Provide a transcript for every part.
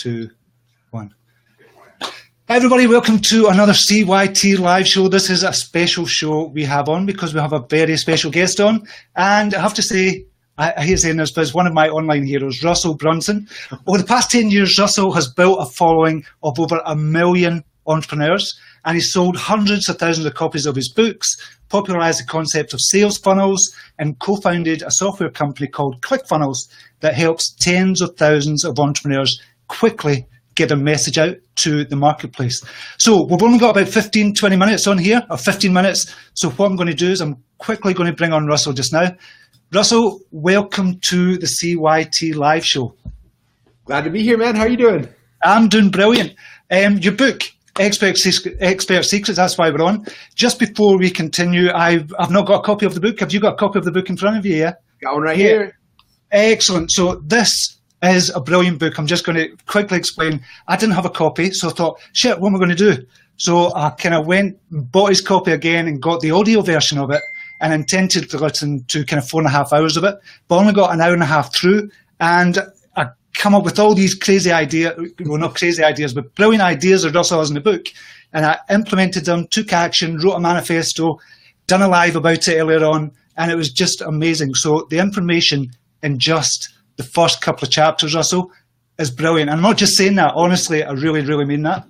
2, 1. Hi everybody, welcome to another CYT live show. This is a special show we have on because we have a very special guest on. And I have to say, I hate saying this, but it's one of my online heroes, Russell Brunson. Over the past 10 years, Russell has built a following of over 1 million entrepreneurs, and he's sold hundreds of thousands of copies of his books, popularized the concept of sales funnels, and co-founded a software company called ClickFunnels that helps tens of thousands of entrepreneurs quickly get a message out to the marketplace. So we've only got about 15, 20 minutes on here, or 15 minutes. So what I'm going to do is I'm quickly going to bring on Russell just now. Russell, welcome to the CYT live show. Glad to be here, man. How are you doing? I'm doing brilliant. Your book, Expert Secrets, that's why we're on. Just before we continue, I've not got a copy of the book. Have you got a copy of the book in front of you? Yeah? Got one right here. Excellent. So this is a brilliant book. I'm just going to quickly explain. I didn't have a copy, so I thought, shit, what am I going to do? So I kind of went, bought his copy again and got the audio version of it and intended to listen to kind of 4.5 hours of it, but only got an hour and a half through. And I come up with all these crazy ideas, well, not crazy ideas, but brilliant ideas that Russell has in the book. And I implemented them, took action, wrote a manifesto, done a live about it earlier on, and it was just amazing. So the information in just the first couple of chapters, Russell, is brilliant. I'm not just saying that. Honestly, I really, really mean that.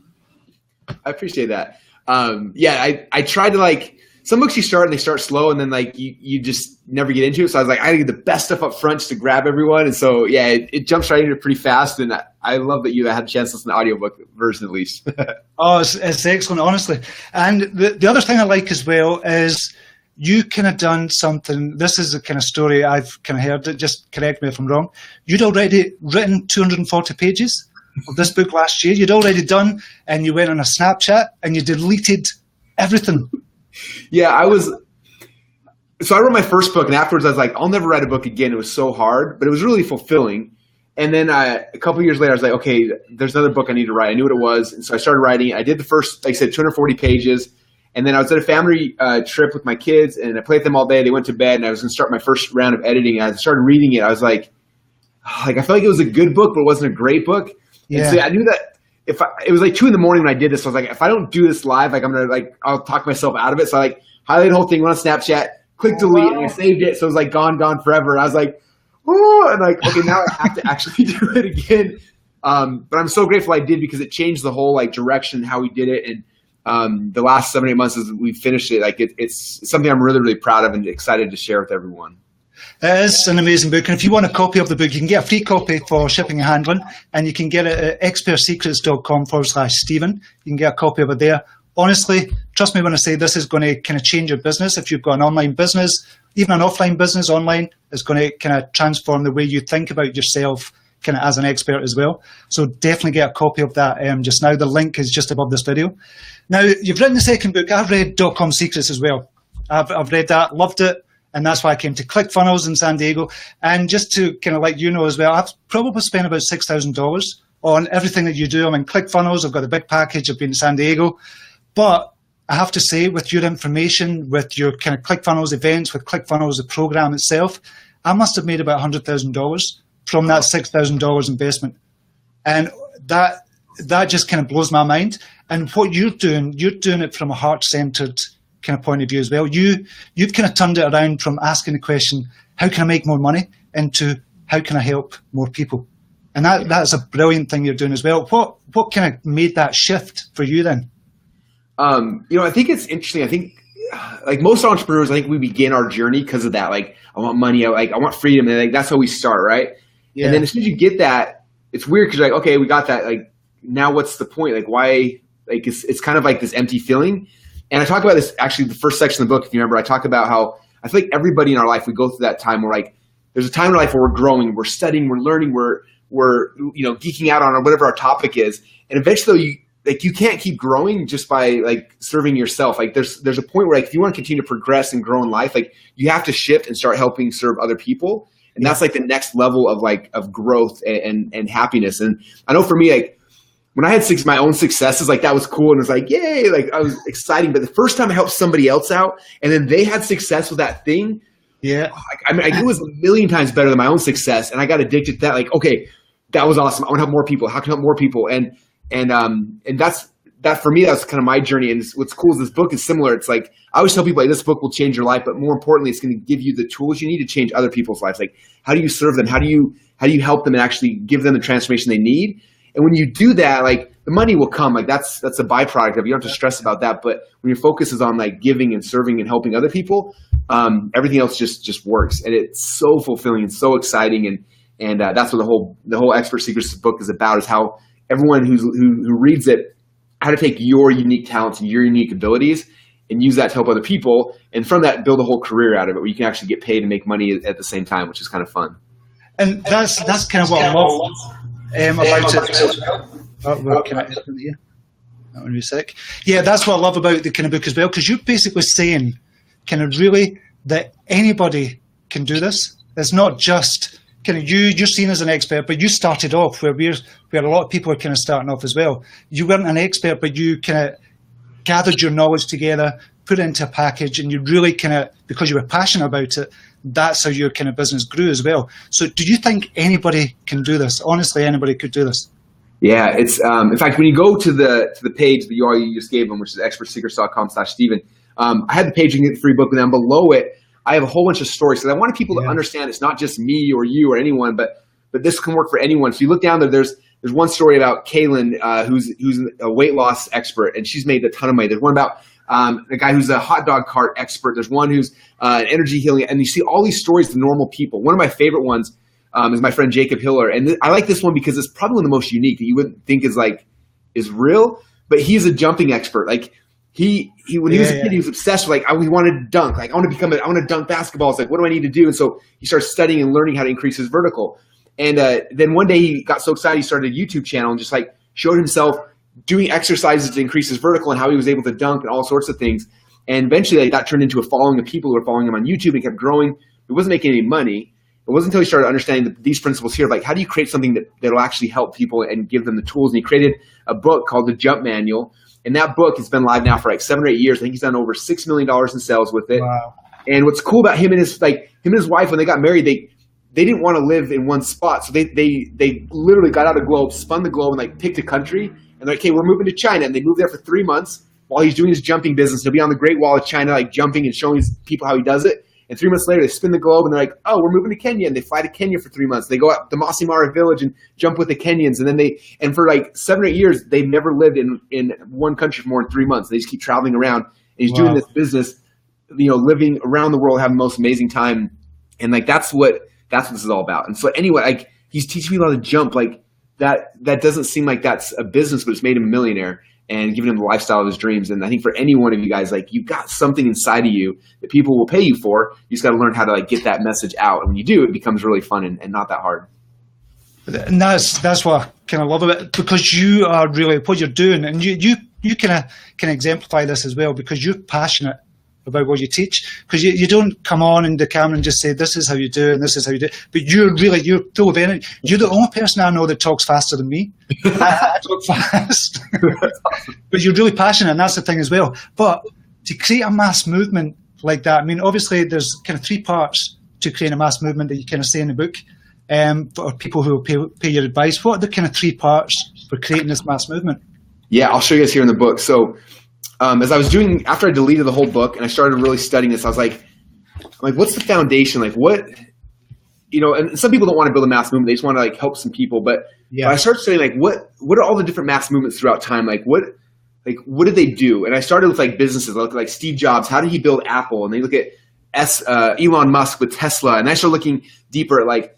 I appreciate that. I tried to some books you start and they start slow and then you just never get into it. So I was like, I gotta get the best stuff up front just to grab everyone. And so, yeah, it jumps right into it pretty fast. And I love that you had a chance to listen to the audiobook version at least. Oh, it's excellent, honestly. And the other thing I like as well is you kind of done something. This is the kind of story I've kind of heard. Just correct me if I'm wrong. You'd already written 240 pages of this book last year. You'd already done, and you went on a Snapchat and you deleted everything. Yeah, so I wrote my first book, and afterwards I was like, I'll never write a book again. It was so hard, but it was really fulfilling. And then a couple of years later, I was like, okay, there's another book I need to write. I knew what it was, and so I started writing it. I did the first, like I said, 240 pages. And then I was at a family trip with my kids, and I played with them all day. They went to bed, and I was going to start my first round of editing. And I started reading it. I was like, I felt like it was a good book, but it wasn't a great book. Yeah. And so I knew that it was like 2 a.m. when I did this. So I was like, if I don't do this live, I'll talk myself out of it. So I highlighted the whole thing, went on Snapchat, clicked delete, and I saved it. So it was like gone forever. And I was like, oh, and okay, now I have to actually do it again. But I'm so grateful I did because it changed the whole direction how we did it. And the last 7 or 8 months as we finished it, it's something I'm really, really proud of and excited to share with everyone. It is an amazing book. And if you want a copy of the book, you can get a free copy for shipping and handling, and you can get it at expertsecrets.com/Stephen. You can get a copy of it there. Honestly, trust me when I say this is going to kind of change your business. If you've got an online business, even an offline business online, it's going to kind of transform the way you think about yourself kind of as an expert as well. So definitely get a copy of that just now. The link is just above this video. Now, you've written the second book. I've read .com Secrets as well. I've read that, loved it, and that's why I came to ClickFunnels in San Diego. And just to kind of let you know as well, I've probably spent about $6,000 on everything that you do. I'm in ClickFunnels. I've got a big package. I've been in San Diego. But I have to say, with your information, with your kind of ClickFunnels events, with ClickFunnels, the program itself, I must have made about $100,000 from that $6,000 investment. And that just kind of blows my mind. And what you're doing it from a heart-centered kind of point of view as well. You've kind of turned it around from asking the question, how can I make more money, into how can I help more people? And that's a brilliant thing you're doing as well. What kind of made that shift for you then? I think it's interesting. I think like most entrepreneurs, I think we begin our journey because of that. Like, I want money, I want freedom, and that's how we start, right? Yeah. And then as soon as you get that, it's weird because you're like, okay, we got that. Like, now what's the point? Like, why? Like, it's kind of like this empty feeling. And I talk about this actually the first section of the book, if you remember. I talk about how I feel like everybody in our life, we go through that time where there's a time in our life where we're growing, we're studying, we're learning, we're geeking out on whatever our topic is. And eventually, you can't keep growing just by serving yourself. There's a point where if you want to continue to progress and grow in life, you have to shift and start helping serve other people. And that's the next level of growth and happiness. And I know for me, when I had my own successes, that was cool. And it was yay, I was exciting. But the first time I helped somebody else out and then they had success with that thing. Yeah. It was a million times better than my own success. And I got addicted to that. Okay, that was awesome. I want to help more people. How can I help more people? And that for me, that's kind of my journey. And what's cool is this book is similar. It's like, I always tell people, like, this book will change your life, but more importantly, it's going to give you the tools you need to change other people's lives. Like, how do you serve them? How do you help them and actually give them the transformation they need? And when you do that, like, the money will come. Like, that's a byproduct of it. You don't have to stress about that. But when your focus is on like giving and serving and helping other people, everything else just works. And it's so fulfilling and so exciting. And that's what the whole Expert Secrets book is about, is how everyone who reads it, how to take your unique talents and your unique abilities and use that to help other people. And from that, build a whole career out of it where you can actually get paid and make money at the same time, which is kind of fun. And that's kind of what I love about it. We're connected here. That one sec. Yeah, that's what I love about the kind of book as well, because you're basically saying kind of really that anybody can do this. It's not just kind of you're seen as an expert, but you started off where a lot of people are kind of starting off as well. You weren't an expert, but you kind of gathered your knowledge together, put it into a package, and you really kind of, because you were passionate about it, that's how your kind of business grew as well. So do you think anybody can do this? Honestly, anybody could do this? Yeah, it's in fact, when you go to the page, the URL you just gave them, which is expertsecrets.com/Steven, I had the page, you can get the free book, and then below it, I have a whole bunch of stories. So I wanted people to understand it's not just me or you or anyone, but this can work for anyone. So you look down there, there's one story about Kaylin, who's a weight loss expert, and she's made a ton of money. There's one about a guy who's a hot dog cart expert. There's one who's an energy healing, and you see all these stories of normal people. One of my favorite ones is my friend Jacob Hiller, and I like this one because it's probably one of the most unique that you wouldn't think is real, but he's a jumping expert. Like he when he was a kid, he was obsessed with he wanted to dunk. Like I want to dunk basketball. It's like, what do I need to do? And so he started studying and learning how to increase his vertical. And then one day he got so excited, he started a YouTube channel and just like showed himself doing exercises to increase his vertical and how he was able to dunk and all sorts of things. And eventually that turned into a following of people who were following him on YouTube and kept growing. He wasn't making any money. It wasn't until he started understanding these principles here, like how do you create something that'll actually help people and give them the tools. And he created a book called The Jump Manual. And that book has been live now for like 7 or 8 years. I think he's done over $6 million in sales with it. Wow. And what's cool about him and his wife, when they got married, they didn't want to live in one spot. So they literally got out a globe, spun the globe, and like picked a country. And they're like, okay, we're moving to China. And they moved there for 3 months while he's doing his jumping business. He'll be on the Great Wall of China, like jumping and showing people how he does it. And 3 months later, they spin the globe and they're like, oh, we're moving to Kenya. And they fly to Kenya for 3 months. They go out to Masai Mara village and jump with the Kenyans. And for like 7 or 8 years, they've never lived in one country for more than 3 months. They just keep traveling around. And he's doing this business, living around the world, having the most amazing time. And like, that's what this is all about. And so anyway, like he's teaching people how to jump. Like that doesn't seem like that's a business, but it's made him a millionaire and giving him the lifestyle of his dreams. And I think for any one of you guys, like you've got something inside of you that people will pay you for. You just got to learn how to like get that message out. And when you do, it becomes really fun and not that hard. And that's what I kind of love about it, because you are really what you're doing, and you kind of can exemplify this as well, because you're passionate about what you teach, because you don't come on in the camera and just say this is how you do it and this is how you do it, but you're full of energy. You're the only person I know that talks faster than me. I talk fast. But you're really passionate, and that's the thing as well. But to create a mass movement like that, I mean, obviously there's kind of 3 parts to create a mass movement that you kind of say in the book, for people who will pay your advice. What are the kind of 3 parts for creating this mass movement? Yeah, I'll show you guys here in the book. So as I was doing, after I deleted the whole book and I started really studying this, I was like, what's the foundation? Like what, and some people don't want to build a mass movement. They just want to like help some people. But I started studying like, what are all the different mass movements throughout time? Like what did they do? And I started with like businesses. I looked at like Steve Jobs. How did he build Apple? And they look at Elon Musk with Tesla. And I started looking deeper at like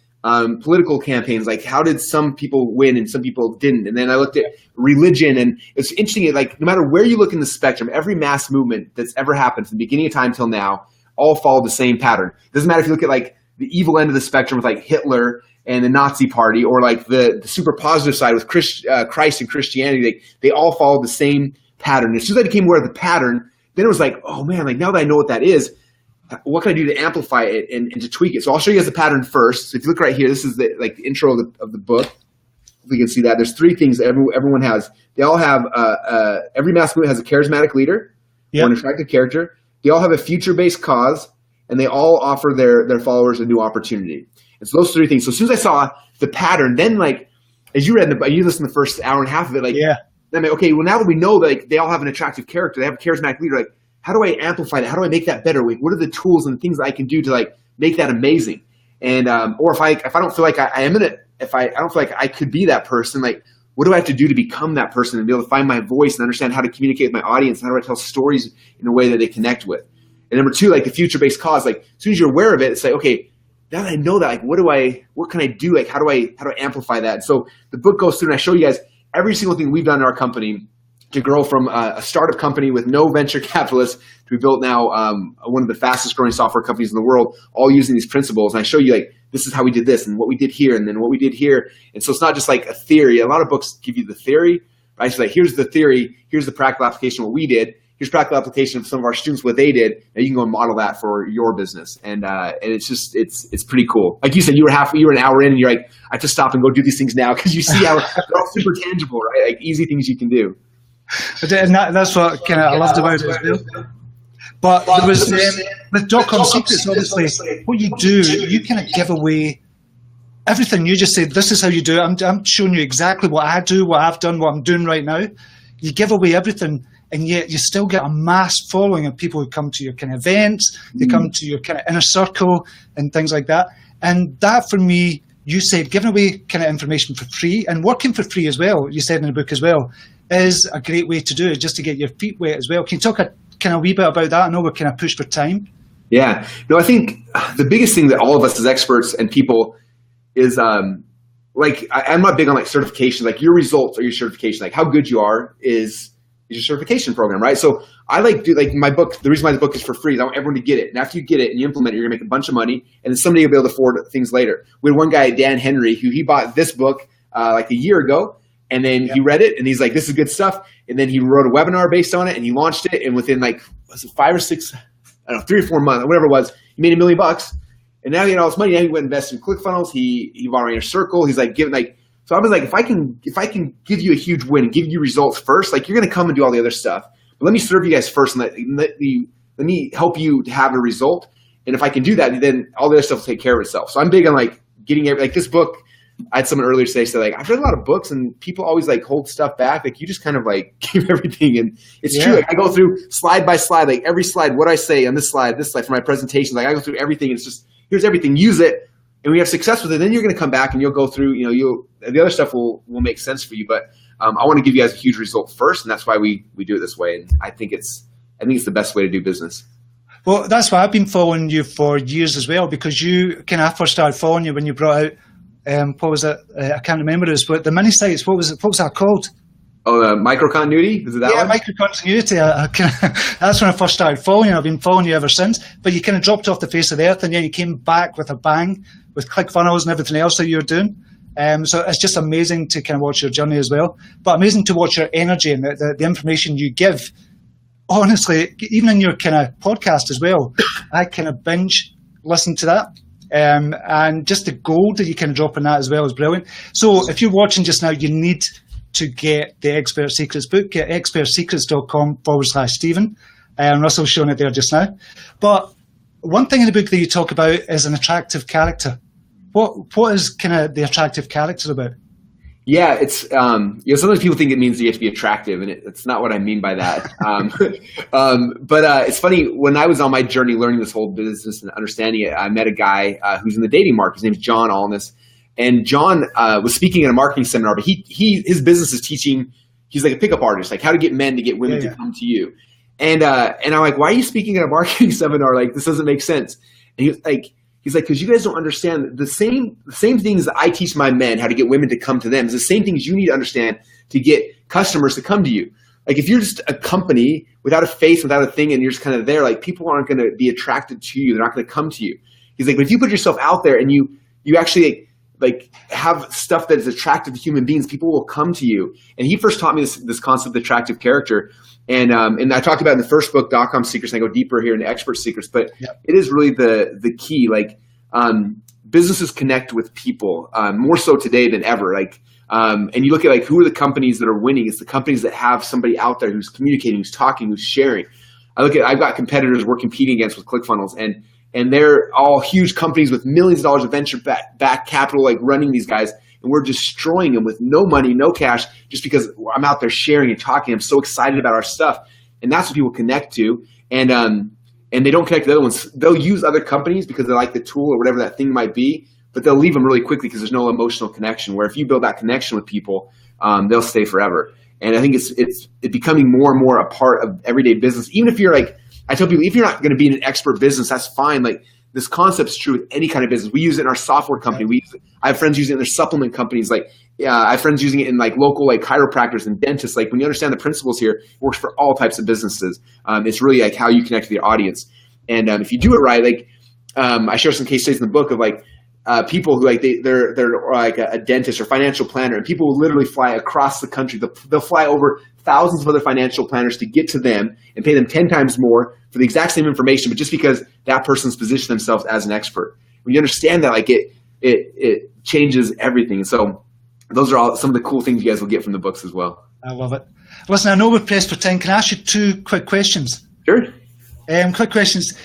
political campaigns, like how did some people win and some people didn't? And then I looked at religion, and it's interesting, like no matter where you look in the spectrum, every mass movement that's ever happened from the beginning of time till now all follow the same pattern. It doesn't matter if you look at like the evil end of the spectrum with like Hitler and the Nazi party, or like the super positive side with Christ and Christianity. They all follow the same pattern. As soon as I became aware of the pattern, then it was like, oh man, like now that I know what that is, what can I do to amplify it and to tweak it? So I'll show you guys the pattern first. So if you look right here, this is the intro of the book. If we can see that, there's 3 things that everyone has. They all have every mass movement has a charismatic leader, or an attractive character. They all have a future-based cause, and they all offer their followers a new opportunity. And so those 3 things. So as soon as I saw the pattern, then like as you read in the book, you listen to the first hour and a half of it, like, I'm like, okay, well, now that we know that like, they all have an attractive character, they have a charismatic leader, like, how do I amplify that? How do I make that better? Like, what are the tools and the things that I can do to like make that amazing? And or if I don't feel like I am in it, if I don't feel like I could be that person, like, what do I have to do to become that person and be able to find my voice and understand how to communicate with my audience? How do I tell stories in a way that they connect with? And number two, like the future-based cause, like as soon as you're aware of it, it's like, okay, now that I know that, like, what can I do? Like, how do I amplify that? And so the book goes through and I show you guys every single thing we've done in our company to grow from a startup company with no venture capitalists to we built now one of the fastest growing software companies in the world, all using these principles. And I show you like, this is how we did this and what we did here and then what we did here. And so it's not just like a theory. A lot of books give you the theory. I just like, here's the theory. Here's the practical application of what we did. Here's practical application of some of our students, what they did. Now you can go and model that for your business. And it's just, it's pretty cool. Like you said, you were an hour in and you're like, I have to stop and go do these things now because you see how they're all super tangible, right? Like easy things you can do. And that's what kind of I loved about it as well. But there was with .com Secrets, obviously, what you do, you kind of give away everything. You just say, this is how you do it. I'm showing you exactly what I do, what I've done, what I'm doing right now. You give away everything, and yet you still get a mass following of people who come to your kind of events, they come to your kind of inner circle and things like that. And that, for me, you said giving away kind of information for free and working for free as well, you said in the book as well, is a great way to do it, just to get your feet wet as well. Can you talk a wee bit about that? I know we're kind of pushed for time. Yeah. No, I think the biggest thing that all of us as experts and people is like, I'm not big on like certification, like your results or your certification, like how good you are is your certification program, right? So I like my book, the reason why the book is for free is I want everyone to get it. And after you get it and you implement it, you're gonna make a bunch of money and then somebody will be able to afford things later. We had one guy, Dan Henry, who he bought this book like a year ago. And then he read it and he's like, this is good stuff. And then he wrote a webinar based on it and he launched it. And within like, was it 5 or 6, I don't know, 3 or 4 months, whatever it was, he made $1 million. And now he had all this money. Now he went and invested in ClickFunnels. He bought our inner circle. He's like giving like, so I was like, if I can give you a huge win and give you results first, like you're going to come and do all the other stuff. But let me serve you guys first and let me help you to have a result. And if I can do that, then all the other stuff will take care of itself. So I'm big on like getting like this book. I had someone earlier today say like, I've read a lot of books and people always like hold stuff back. Like you just kind of like give everything. And it's true. Like I go through slide by slide, like every slide, what I say on this slide for my presentation, like I go through everything. And it's just, here's everything, use it. And we have success with it. Then you're going to come back and you'll go through, the other stuff will make sense for you. But I want to give you guys a huge result first. And that's why we do it this way. And I think it's the best way to do business. Well, that's why I've been following you for years as well, because I first started following you when you brought out, what was it? I can't remember this, but the mini sites. What was that called? Oh, micro continuity. Is it that one? Yeah, micro continuity. That's when I first started following you. I've been following you ever since. But you kind of dropped off the face of the earth, and then you came back with a bang with ClickFunnels and everything else that you're doing. So it's just amazing to kind of watch your journey as well. But amazing to watch your energy and the information you give. Honestly, even in your kind of podcast as well, I kind of binge listen to that. And just the gold that you can drop in that as well is brilliant. So if you're watching just now, you need to get the Expert Secrets book. Get expertsecrets.com/Stephen. Russell's showing it there just now. But one thing in the book that you talk about is an attractive character. What is kind of the attractive character about? Yeah, it's sometimes people think it means you have to be attractive, and it's not what I mean by that. But it's funny, when I was on my journey learning this whole business and understanding it, I met a guy who's in the dating market. His name's John Allness, and John was speaking at a marketing seminar. But his business is teaching. He's like a pickup artist, like how to get men to get women to come to you. And I'm like, why are you speaking at a marketing seminar? Like this doesn't make sense. And He's like, because you guys don't understand the same things that I teach my men how to get women to come to them is the same things you need to understand to get customers to come to you. Like if you're just a company without a face, without a thing, and you're just kind of there, like people aren't going to be attracted to you. They're not going to come to you. He's like, but if you put yourself out there and you actually like have stuff that is attractive to human beings, people will come to you. And he first taught me this concept of attractive character. And I talked about it in the first book, .com Secrets, and I go deeper here into Expert Secrets. But it is really the key. Like businesses connect with people more so today than ever. Like and you look at like who are the companies that are winning? It's the companies that have somebody out there who's communicating, who's talking, who's sharing. I've got competitors we're competing against with ClickFunnels, and they're all huge companies with millions of dollars of venture back capital, like running these guys. And and we're destroying them with no money, no cash, just because I'm out there sharing and talking. I'm so excited about our stuff. And that's what people connect to. And they don't connect to the other ones. They'll use other companies because they like the tool or whatever that thing might be, but they'll leave them really quickly because there's no emotional connection. Where if you build that connection with people, they'll stay forever. And I think it's becoming more and more a part of everyday business. Even if you're like, I tell people, if you're not going to be in an expert business, that's fine. Like this concept is true with any kind of business. We use it in our software company. I have friends using it in their supplement companies. Like I have friends using it in like local like chiropractors and dentists. Like when you understand the principles here, it works for all types of businesses. It's really like how you connect with your audience. And if you do it right, like I share some case studies in the book of like people who like they're like a dentist or financial planner, and people will literally fly across the country. They'll fly over thousands of other financial planners to get to them and pay them 10 times more for the exact same information, but just because that person's positioned themselves as an expert. When you understand that, like it changes everything. So those are all some of the cool things you guys will get from the books as well. I love it. Listen, I know we're pressed for time. Can I ask you 2 quick questions? Sure. Quick questions.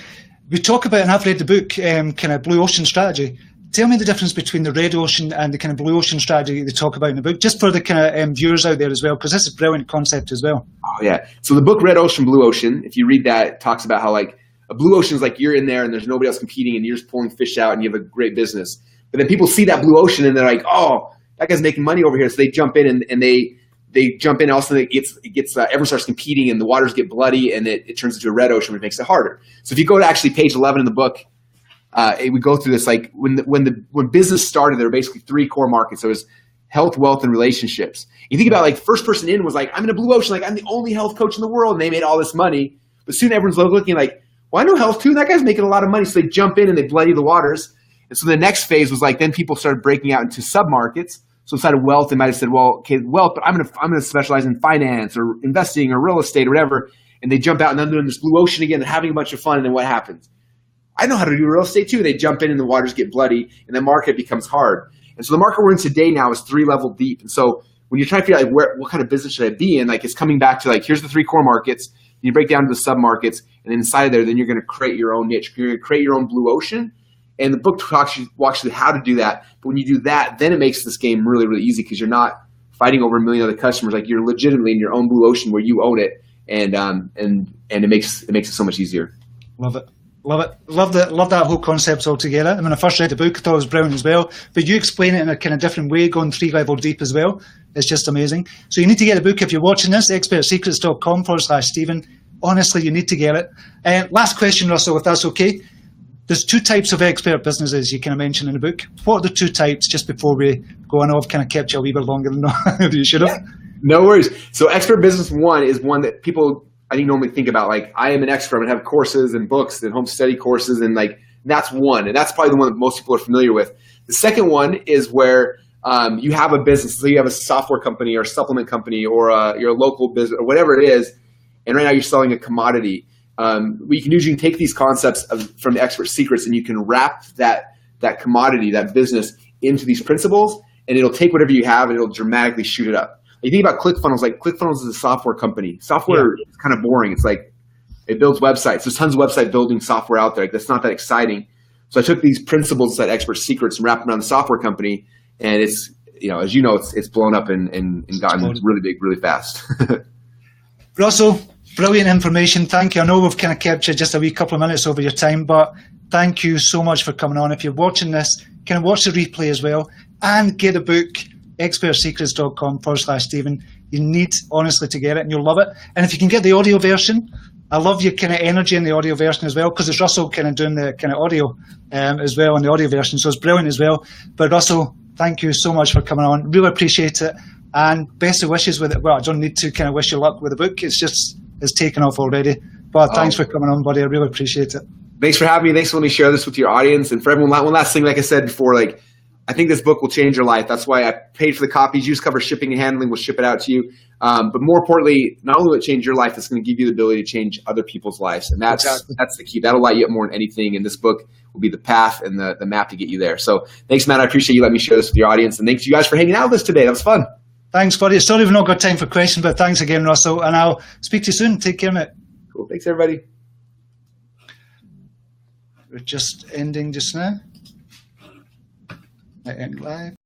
We talk about, and I've read the book, kind of blue ocean strategy. Tell me the difference between the red ocean and the kind of blue ocean strategy they talk about in the book, just for the kind of viewers out there as well, because this is a brilliant concept as well. Oh, yeah. So the book Red Ocean, Blue Ocean, if you read that, it talks about how like a blue ocean is like you're in there and there's nobody else competing and you're just pulling fish out and you have a great business. But then people see that blue ocean and they're like, oh, that guy's making money over here. So they jump in and they jump in. Also, everyone starts competing and the waters get bloody and it turns into a red ocean, which makes it harder. So if you go to actually page 11 in the book, we go through this, like when business started, there were basically 3 core markets. So it was health, wealth, and relationships. You think about like the first person in was like, I'm in a blue ocean, like I'm the only health coach in the world, and they made all this money. But soon everyone's looking like, well, I know health too, and that guy's making a lot of money. So they jump in and they bloody the waters. And so the next phase was like, then people started breaking out into sub-markets. So instead of wealth, they might have said, well, okay, wealth, but I'm gonna specialize in finance or investing or real estate or whatever. And they jump out and then they're in this blue ocean again, they're having a bunch of fun, and then what happens? I know how to do real estate too. They jump in and the waters get bloody and the market becomes hard. And so the market we're in today now is 3 level deep. And so when you're trying to figure out like what kind of business should I be in, like it's coming back to like, here's the 3 core markets. You break down to the sub markets, and then inside of there, then you're going to create your own niche. You're going to create your own blue ocean. And the book talks you actually how to do that. But when you do that, then it makes this game really, really easy because you're not fighting over a million other customers. Like you're legitimately in your own blue ocean where you own it. And it makes it so much easier. Love it. Love it. Love that whole concept altogether. I mean, I first read the book, I thought it was brilliant as well. But you explain it in a kind of different way, going 3 level deep as well. It's just amazing. So you need to get the book if you're watching this, expertsecrets.com/Stephen. Honestly, you need to get it. Last question, Russell, if that's okay. There's 2 types of expert businesses you kind of mention in the book. What are the 2 types, just before we go? I know I've kind of kept you a wee bit longer than you should have. No worries. So expert business 1 is one that people I think normally think about, like I am an expert and have courses and books and home study courses, and like that's one, and that's probably the one that most people are familiar with. The second one is where you have a business, so you have a software company or a supplement company or you're a local business or whatever it is, and right now you're selling a commodity. What you can do is you can take these concepts from the expert secrets and you can wrap that commodity, that business, into these principles, and it'll take whatever you have and it'll dramatically shoot it up. You think about ClickFunnels, like ClickFunnels is a software company. Software is kind of boring. It's like it builds websites. There's tons of website building software out there. Like, that's not that exciting. So I took these principles, that expert secrets, and wrapped them around the software company, and it's, as you know, it's blown up and gotten really big really fast. Russell, brilliant information. Thank you. I know we've kind of kept you just a wee couple of minutes over your time, but thank you so much for coming on. If you're watching this, kind of watch the replay as well and get a book. expertsecrets.com/Stephen. You need, honestly, to get it, and you'll love it. And if you can get the audio version, I love your kind of energy in the audio version as well, because it's Russell kind of doing the kind of audio as well in the audio version, so it's brilliant as well. But Russell, thank you so much for coming on. Really appreciate it, and best of wishes with it. Well, I don't need to kind of wish you luck with the book. It's taken off already. But thanks for coming on, buddy. I really appreciate it. Thanks for having me. Thanks for letting me share this with your audience. And for everyone, one last thing, like I said before, like, I think this book will change your life. That's why I paid for the copies. You just cover shipping and handling. We'll ship it out to you. But more importantly, not only will it change your life, it's going to give you the ability to change other people's lives. And that's the key. That'll light you up more than anything. And this book will be the path and the map to get you there. So thanks, Matt. I appreciate you letting me share this with your audience. And thanks you guys for hanging out with us today. That was fun. Thanks, buddy. Sorry we've not got time for questions, but thanks again, Russell. And I'll speak to you soon. Take care, mate. Cool. Thanks, everybody. We're just ending just now. I end live.